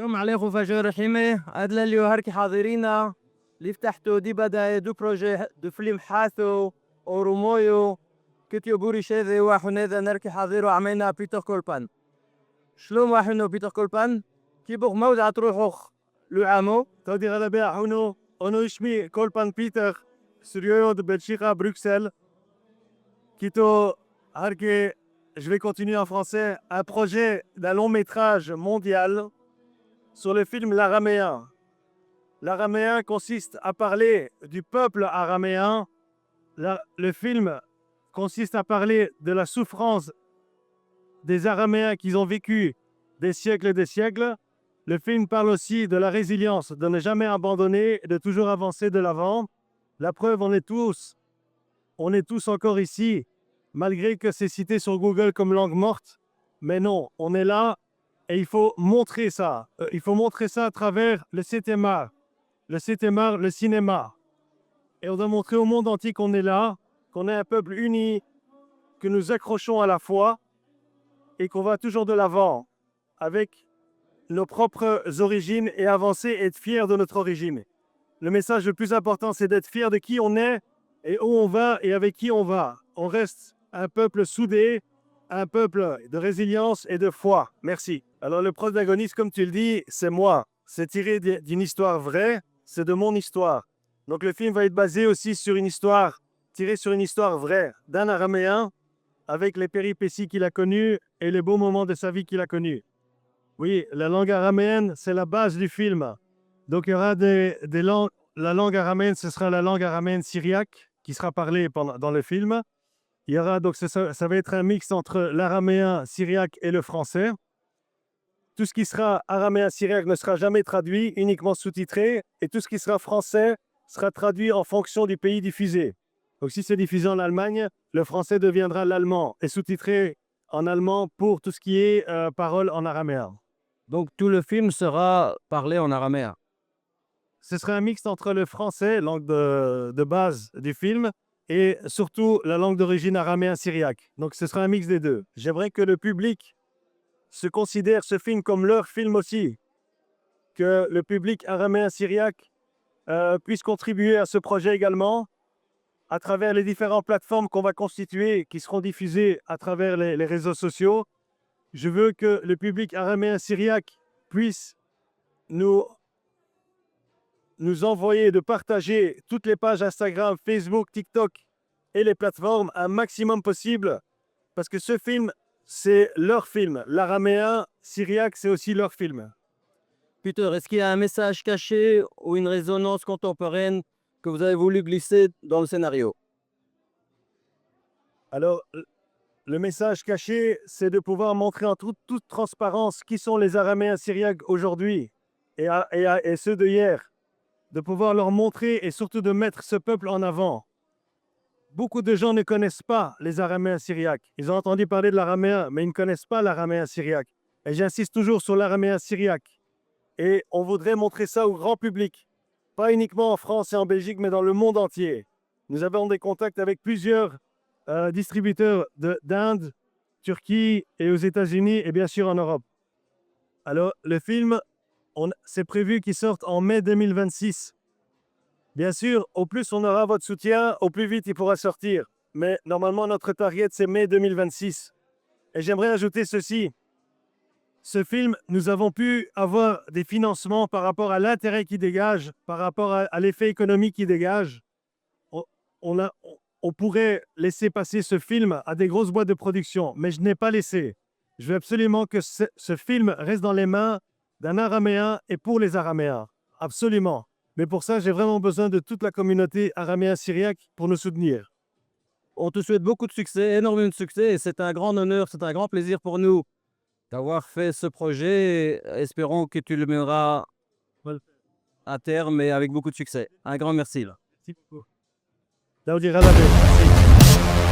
שלום عليكم فجر رحيمة أدلى اللي هركي حاضرينا اللي فتحتو دي بدا دو بروجي دو فيلم حاثو أورومويو كتيو بوري شاذي وحناذا نركي حاضرو عمينا بيتر كولبان شلوم وحنو بيتر كولبان كيبوغ موضع تروحوخ لعامو تودي غلبة حونو أنو اسمي كولبان بيتر سوريو de Belgique à Bruxelles. Kito Harke, je vais continuer en français. Un projet d'un long métrage mondial sur le film l'araméen. L'araméen consiste à parler du peuple araméen. Le film consiste à parler de la souffrance des Araméens qui ont vécu des siècles et des siècles. Le film parle aussi de la résilience, de ne jamais abandonner et de toujours avancer de l'avant. La preuve, on est tous encore ici, malgré que c'est cité sur Google comme langue morte. Mais non, on est là et il faut montrer ça. Il faut montrer ça à travers le 7e art. Le 7e art, le cinéma. Et on doit montrer au monde entier qu'on est là, qu'on est un peuple uni, que nous accrochons à la foi et qu'on va toujours de l'avant avec nos propres origines et avancer et être fiers de notre origine. Le message le plus important, c'est d'être fier de qui on est et où on va et avec qui on va. On reste un peuple soudé, un peuple de résilience et de foi. Merci. Alors le protagoniste, comme tu le dis, c'est moi. C'est tiré d'une histoire vraie, c'est de mon histoire. Donc le film va être basé aussi sur une histoire, tiré sur une histoire vraie d'un Araméen avec les péripéties qu'il a connues et les beaux moments de sa vie qu'il a connus. Oui, la langue araméenne, c'est la base du film. Donc il y aura des langues. La langue araméenne, ce sera la langue araméenne syriaque qui sera parlée dans le film. Il y aura donc ça va être un mix entre l'araméen syriaque et le français. Tout ce qui sera araméen syriaque ne sera jamais traduit, uniquement sous-titré, et tout ce qui sera français sera traduit en fonction du pays diffusé. Donc si c'est diffusé en Allemagne, le français deviendra l'allemand et sous-titré en allemand pour tout ce qui est paroles en araméen. Donc tout le film sera parlé en araméen. Ce sera un mix entre le français, langue de base du film, et surtout la langue d'origine araméen syriaque. Donc ce sera un mix des deux. J'aimerais que le public se considère ce film comme leur film aussi. Que le public araméen syriaque puisse contribuer à ce projet également à travers les différentes plateformes qu'on va constituer, qui seront diffusées à travers les réseaux sociaux. Je veux que le public araméen syriaque puisse nous envoyer, de partager toutes les pages Instagram, Facebook, TikTok et les plateformes un maximum possible, parce que ce film, c'est leur film. L'araméen syriaque, c'est aussi leur film. Peter, est-ce qu'il y a un message caché ou une résonance contemporaine que vous avez voulu glisser dans le scénario? Alors, le message caché, c'est de pouvoir montrer en toute transparence qui sont les Araméens syriaques aujourd'hui et ceux de hier. De pouvoir leur montrer et surtout de mettre ce peuple en avant. Beaucoup de gens ne connaissent pas les Araméens syriaques. Ils ont entendu parler de l'araméen, mais ils ne connaissent pas l'araméen syriaque. Et j'insiste toujours sur l'araméen syriaque. Et on voudrait montrer ça au grand public. Pas uniquement en France et en Belgique, mais dans le monde entier. Nous avons des contacts avec plusieurs distributeurs d'Inde, Turquie et aux États-Unis et bien sûr en Europe. Alors, le film, c'est prévu qu'il sorte en mai 2026. Bien sûr, au plus on aura votre soutien, au plus vite il pourra sortir. Mais normalement, notre target, c'est mai 2026. Et j'aimerais ajouter ceci. Ce film, nous avons pu avoir des financements par rapport à l'intérêt qu'il dégage, par rapport à l'effet économique qu'il dégage. On pourrait laisser passer ce film à des grosses boîtes de production, mais je n'ai pas laissé. Je veux absolument que ce film reste dans les mains d'un Araméen et pour les Araméens. Absolument. Mais pour ça, j'ai vraiment besoin de toute la communauté araméen-syriaque pour nous soutenir. On te souhaite beaucoup de succès, énormément de succès, et c'est un grand honneur, c'est un grand plaisir pour nous d'avoir fait ce projet. Espérons que tu le mèneras à terme et avec beaucoup de succès. Un grand merci. Merci beaucoup. Daoudi Radabé. Merci.